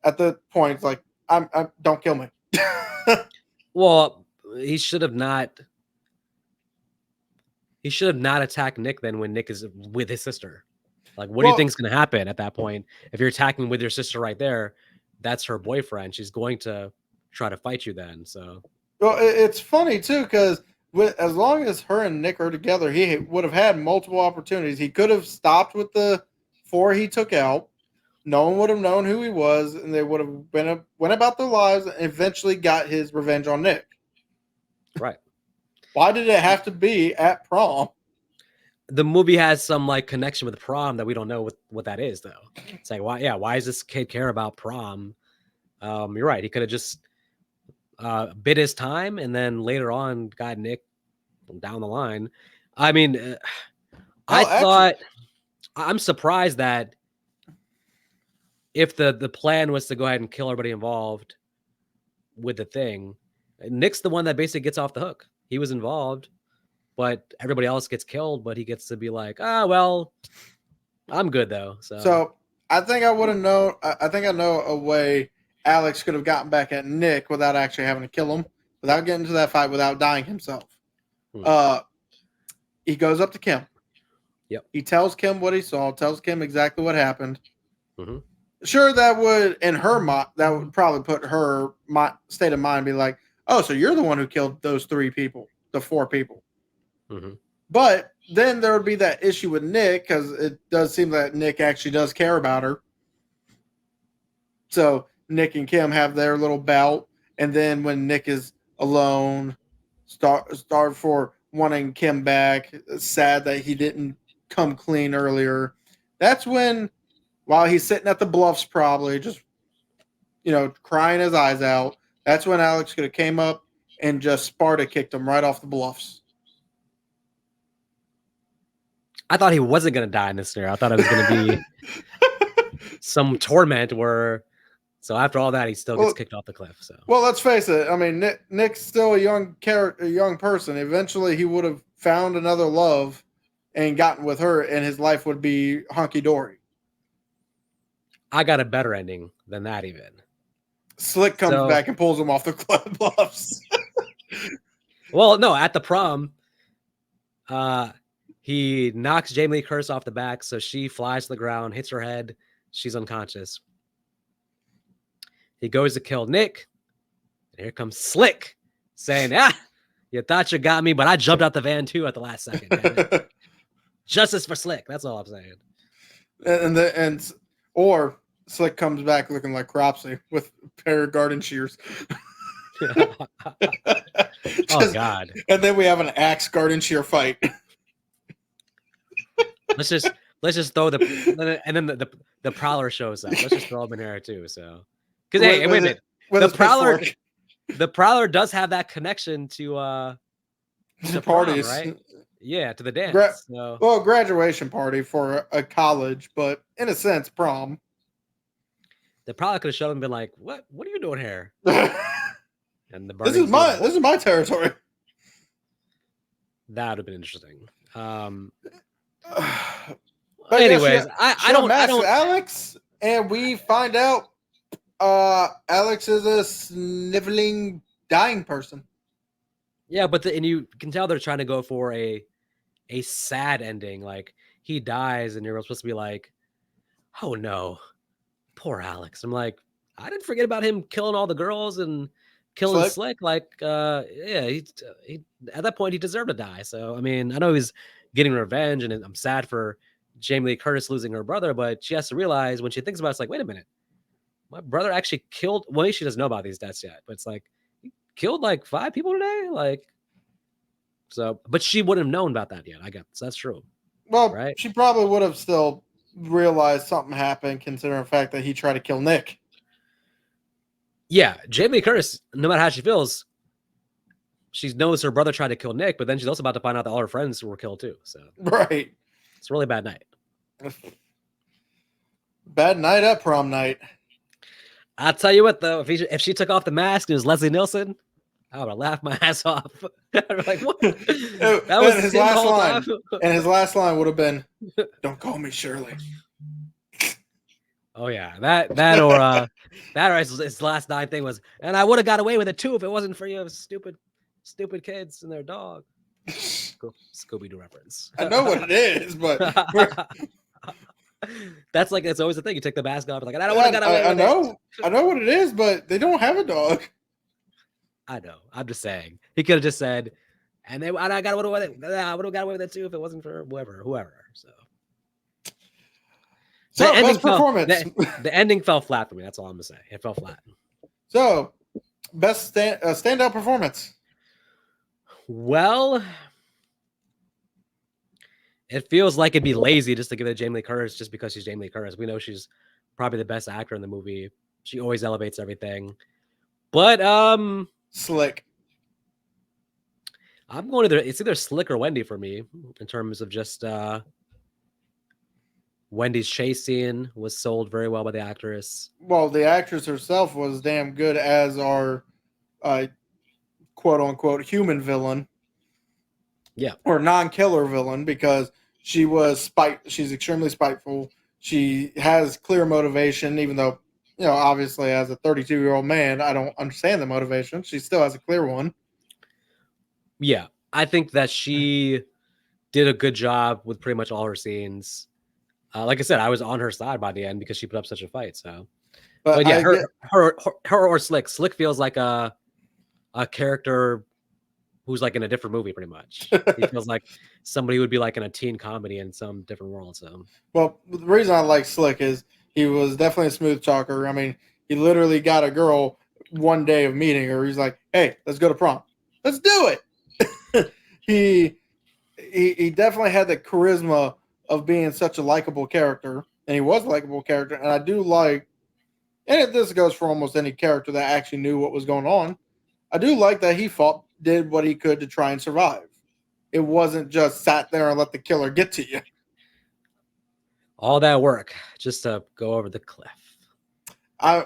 At the point, it's like, I'm don't kill me. Well, he should have not. He should have not attacked Nick then when Nick is with his sister. Like, what do you think is going to happen at that point? If you're attacking with your sister right there, that's her boyfriend. She's going to try to fight you then. So, well, it's funny too because as long as her and Nick are together, he would have had multiple opportunities. He could have stopped with the 4 he took out. No one would have known who he was, and they would have went about their lives and eventually got his revenge on Nick. Right. Why did it have to be at prom? The movie has some like connection with prom that we don't know what that is, though. It's like, why does this kid care about prom? You're right. He could have just bid his time and then later on got Nick down the line. I mean, I'm surprised that if the plan was to go ahead and kill everybody involved with the thing, Nick's the one that basically gets off the hook. He was involved, but everybody else gets killed, but he gets to be like, well, I'm good though. So I think I would have known. I think I know a way Alex could have gotten back at Nick without actually having to kill him, without getting into that fight, without dying himself. He goes up to Kim. Yep. He tells Kim what he saw, tells Kim exactly what happened. Mm-hmm. Sure, that would, in her mind, that would probably put her state of mind be like, oh, so you're the one who killed those 4 people. Mm-hmm. But then there would be that issue with Nick, because it does seem that Nick actually does care about her. So Nick and Kim have their little bout, and then when Nick is alone, start for wanting Kim back, sad that he didn't come clean earlier. That's when, while he's sitting at the bluffs, probably just, crying his eyes out, that's when Alex could have came up and just Sparta kicked him right off the bluffs. I thought he wasn't going to die in this scenario. I thought it was going to be some torment where, so after all that, he still gets kicked off the cliff. So, well, let's face it. I mean, Nick's still a young person. Eventually, he would have found another love and gotten with her, and his life would be hunky dory. I got a better ending than that. Even Slick comes back and pulls him off the bluffs. Well, no, at the prom, he knocks Jamie Lee Curtis off the back, so she flies to the ground, hits her head, she's unconscious. He goes to kill Nick, and here comes Slick saying, you thought you got me, but I jumped out the van too at the last second. Justice for Slick. That's all I'm saying. Or Slick comes back looking like Cropsey with a pair of garden shears. Oh God! And then we have an axe garden shear fight. Let's just throw and then the Prowler shows up. Let's just throw him in there too. So, because wait a minute, the Prowler does have that connection to parties, prom, right? Yeah, to the dance. Well, graduation party for a college, but in a sense, prom. They probably could have showed him and been like, "What are you doing here?" And this is my territory. That would have been interesting. Anyways, I don't Alex, and we find out Alex is a sniveling, dying person. Yeah, but and you can tell they're trying to go for a sad ending. Like he dies, and you're supposed to be like, "Oh no, poor Alex." I'm like, I didn't forget about him killing all the girls and killing Slick. Like, he at that point he deserved to die. So I mean, I know he's getting revenge, and I'm sad for Jamie Lee Curtis losing her brother, but she has to realize when she thinks about it, it's like, wait a minute, my brother actually killed. Well, she doesn't know about these deaths yet, but it's like he killed like 5 people today, like. So, but she wouldn't have known about that yet. I guess that's true. Well, right? She probably would have still realized something happened, considering the fact that he tried to kill Nick. Yeah, Jamie Lee Curtis, no matter how she feels, she knows her brother tried to kill Nick, but then she's also about to find out that all her friends were killed too. So, right, it's a really bad night. Bad night at prom night. I'll tell you what, though, if she took off the mask and it was Leslie Nielsen, I would have laughed my ass off. I'd be like, what? That was his last line. And his last line would have been, "Don't call me Shirley." Oh yeah, that or his last line thing was, and I would have got away with it too if it wasn't for you stupid kids and their dog. Scooby-Doo reference. I know what it is, but that's always the thing. You take the mask off, like I don't want to get away with it. I know what it is, but they don't have a dog. I know. I'm just saying. He could have just said, And I got away with it. I would have got away with it too if it wasn't for whoever. So So best performance. the ending fell flat for me. That's all I'm gonna say. It fell flat. So best standout performance. Well, it feels like it'd be lazy just to give it to Jamie Lee Curtis just because she's Jamie Lee Curtis. We know she's probably the best actor in the movie. She always elevates everything. But Slick. I'm going to it's either Slick or Wendy for me in terms of just Wendy's chase scene was sold very well by the actress. Well, the actress herself was damn good as our quote unquote human villain. Yeah. Or non-killer villain, because she's extremely spiteful. She has clear motivation, even though, obviously as a 32-year-old man, I don't understand the motivation. She still has a clear one. Yeah. I think that she did a good job with pretty much all her scenes. Like I said, I was on her side by the end because she put up such a fight. So, but yeah, her or Slick. Slick feels like a character who's like in a different movie, pretty much. He feels like somebody who would be like in a teen comedy in some different world. So, well, the reason I like Slick is he was definitely a smooth talker. I mean, he literally got a girl one day of meeting her. He's like, "Hey, let's go to prom. Let's do it." he definitely had the charisma of being such a likable character, and he was a likable character. And I do like, and this goes for almost any character that actually knew what was going on. I do like that he did what he could to try and survive. It wasn't just sat there and let the killer get to you. All that work just to go over the cliff. I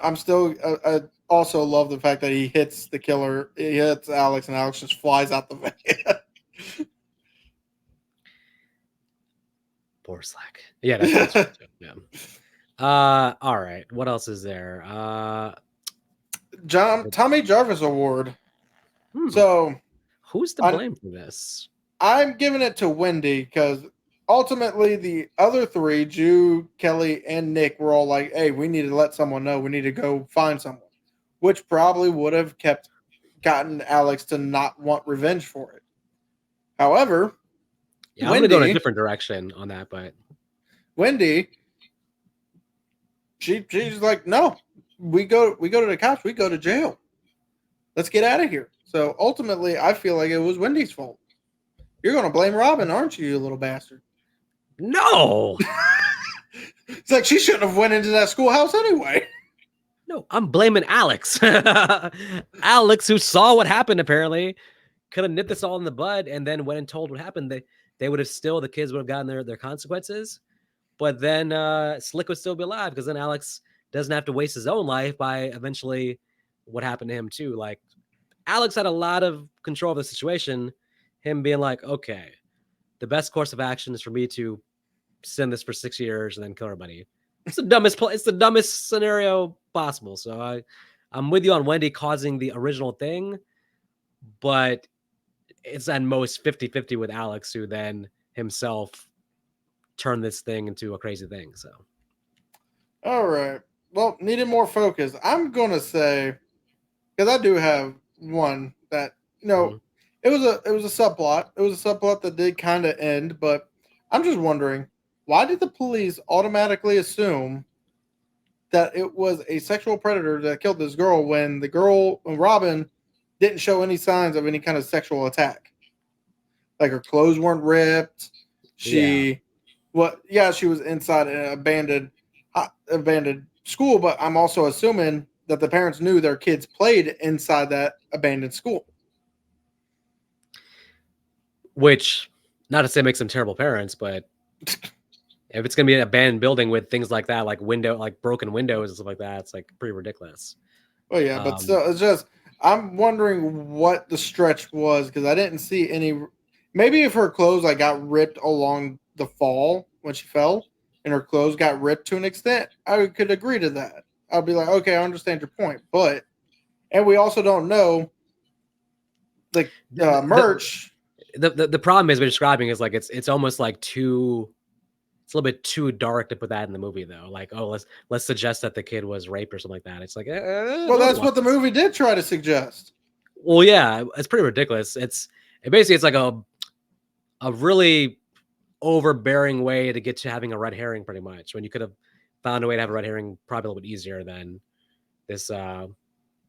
also love the fact that he hits the killer. He hits Alex, and Alex just flies out the van. Poor Slack. Yeah, that's true too. Yeah. All right. What else is there? Tommy Jarvis Award. So, who's to blame for this? I'm giving it to Wendy because ultimately the other three, Jew, Kelly, and Nick, were all like, "Hey, we need to let someone know. We need to go find someone," which probably would have gotten Alex to not want revenge for it. However, yeah, I'm going to go in a different direction on that, but Wendy, she's like, "No, we go to the cops. We go to jail. Let's get out of here." So ultimately, I feel like it was Wendy's fault. You're going to blame Robin, aren't you, you little bastard? No. It's like she shouldn't have went into that schoolhouse anyway. No, I'm blaming Alex. Alex, who saw what happened, apparently, could have nipped this all in the bud and then went and told what happened. They would have the kids would have gotten their consequences. But then Slick would still be alive because then Alex doesn't have to waste his own life by eventually what happened to him too. Like Alex had a lot of control of the situation. Him being like, okay, the best course of action is for me to send this for 6 years and then kill everybody. It's the dumbest scenario possible. So I'm with you on Wendy causing the original thing, but it's at most 50-50 with Alex, who then himself turned this thing into a crazy thing. So, all right. Well, needed more focus. I'm gonna say, because I do have one that it was a subplot. It was a subplot that did kind of end, but I'm just wondering, why did the police automatically assume that it was a sexual predator that killed this girl when Robin didn't show any signs of any kind of sexual attack? Like her clothes weren't ripped. She was inside an abandoned school, but I'm also assuming that the parents knew their kids played inside that abandoned school. Which, not to say makes them terrible parents, but if it's going to be an abandoned building with things like that, like broken windows and stuff like that, it's like pretty ridiculous. Well, yeah, but still, it's just, I'm wondering what the stretch was because I didn't see any. Maybe if her clothes got ripped along the fall when she fell and her clothes got ripped to an extent, I could agree to that. I'd be like, okay, I understand your point, and we also don't know merch. The problem is we're describing is like it's almost like it's a little bit too dark to put that in the movie though. Like, oh, let's suggest that the kid was raped or something like that. It's like, well, that's what the movie did try to suggest. Well, yeah, it's pretty ridiculous. And basically, it's like a really overbearing way to get to having a red herring, pretty much. When you could have found a way to have a red herring probably a little bit easier than this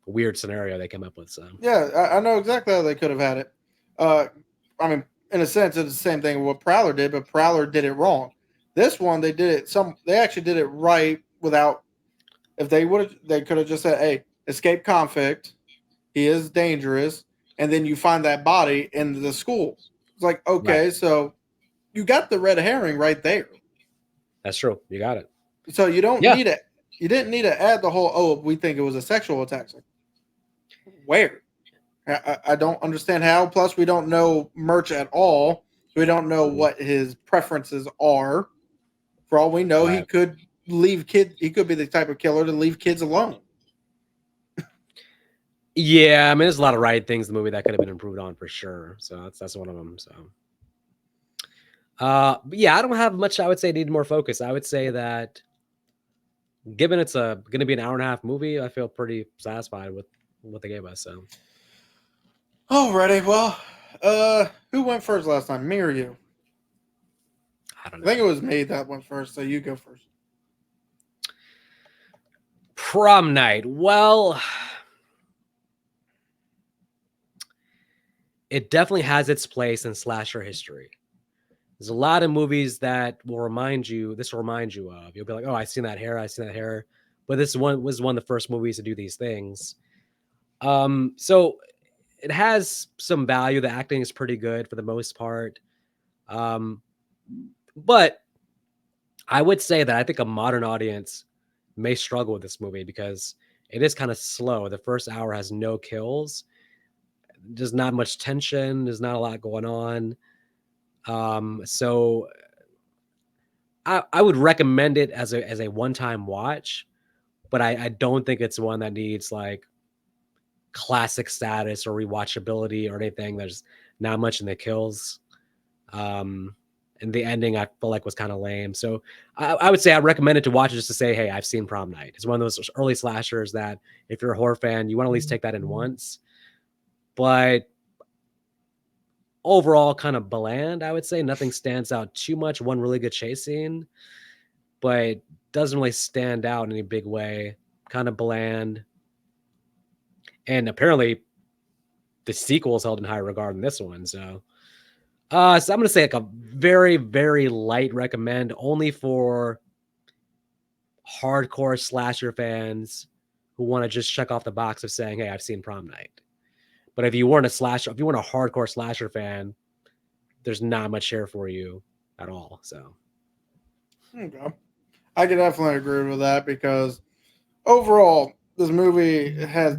weird scenario they came up with. So Yeah, I know exactly how they could have had it. Uh, I mean, in a sense, it's the same thing what Prowler did, but Prowler did it wrong. This one, they did it. They actually did it right without. If they would have, they could have just said, "Hey, escape convict. He is dangerous," and then you find that body in the school. It's like, right, okay, so you got the red herring right there. that's true. You got it. So you don't Yeah. need it. You didn't need to add the whole. Oh, we think it was a sexual attack. It's like, where? I don't understand how. Plus, we don't know Merch at all. So we don't know Mhm. what his preferences are. For all we know, he Right. could leave kid. He could be the type of killer to leave kids alone. Yeah, I mean, there's a lot of right things in the movie that could have been improved on for sure. So that's one of them. So, but yeah, I don't have much. I would say need more focus. I would say that given it's a going to be an hour and a half movie, I feel pretty satisfied with what they gave us. So Alrighty, well, who went first last time? Me or you? I don't I think it know. was me that went first. So you go first. Prom Night. Well, it definitely has its place in slasher history. There's a lot of movies that will remind you. This will remind you of. You'll be like, "Oh, I seen that hair. I seen that hair." But this one was one of the first movies to do these things. So it has some value. The acting is pretty good for the most part. Um, but I would say that I think a modern audience may struggle with this movie because it is kind of slow. The first hour has no kills. There's not much tension. There's not a lot going on. So I would recommend it as a one time watch, but I don't think it's one that needs like classic status or rewatchability or anything. There's not much in the kills. Um, and the ending I feel like was kind of lame. So I would say I recommend it to watch it just to say, hey, I've seen Prom Night. It's one of those early slashers that if you're a horror fan, you want to at least take that in once. But overall, kind of bland, I would say. Nothing stands out too much. One really good chase scene, but doesn't really stand out in any big way. Kind of bland. And apparently the sequel is held in higher regard than this one. So I'm gonna say like a very, very light recommend only for hardcore slasher fans who want to just check off the box of saying, "Hey, I've seen Prom Night." But if you weren't a hardcore slasher fan, there's not much here for you at all. So Okay. I can definitely agree with that because overall, this movie has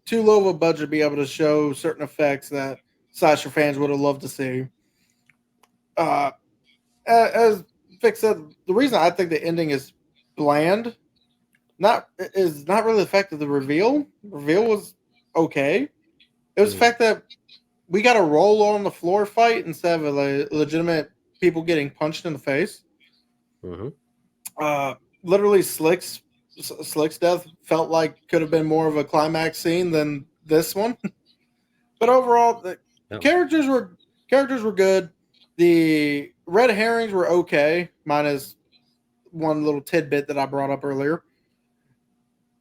too low of a budget to be able to show certain effects that slasher fans would have loved to see. Uh, as Vic said, the reason I think the ending is bland not really the fact of the reveal. The reveal was okay. It was the mm, fact that we got a roll on the floor fight instead of a legitimate people getting punched in the face. mhm. Uh, literally, Slick's death felt like could have been more of a climax scene than this one. But overall, the No. characters were good. The red herrings were okay, minus one little tidbit that I brought up earlier.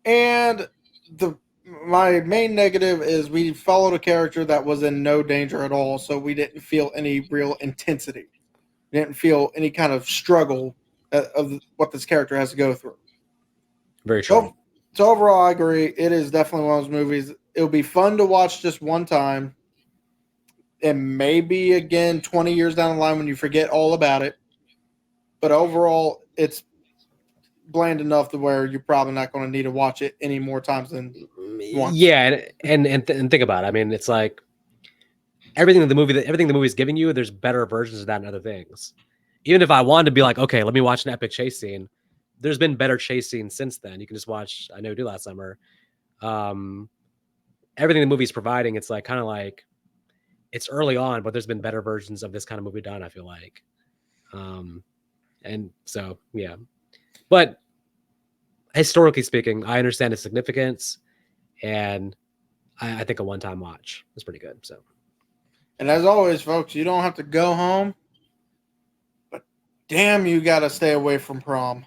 And the my main negative is we followed a character that was in no danger at all, so we didn't feel any real intensity. We didn't feel any kind of struggle of what this character has to go through. Very true. So, so overall, I agree. It is definitely one of those movies. It'll be fun to watch just one time, and maybe again 20 years down the line when you forget all about it. But overall, it's bland enough to where you're probably not going to need to watch it any more times than once. Yeah, and think about it. I mean, it's like everything the movie's giving you, there's better versions of that and other things. Even if I wanted to be like, okay, let me watch an epic chase scene, there's been better chase scenes since then. You can just watch I Know You Do Last Summer. Um, everything the movie's providing, it's like kind of like it's early on, but there's been better versions of this kind of movie done, I feel like. Um, and so yeah. But historically speaking, I understand its significance and I think a one-time watch is pretty good. So And as always, folks, you don't have to go home, but damn, you got to stay away from prom.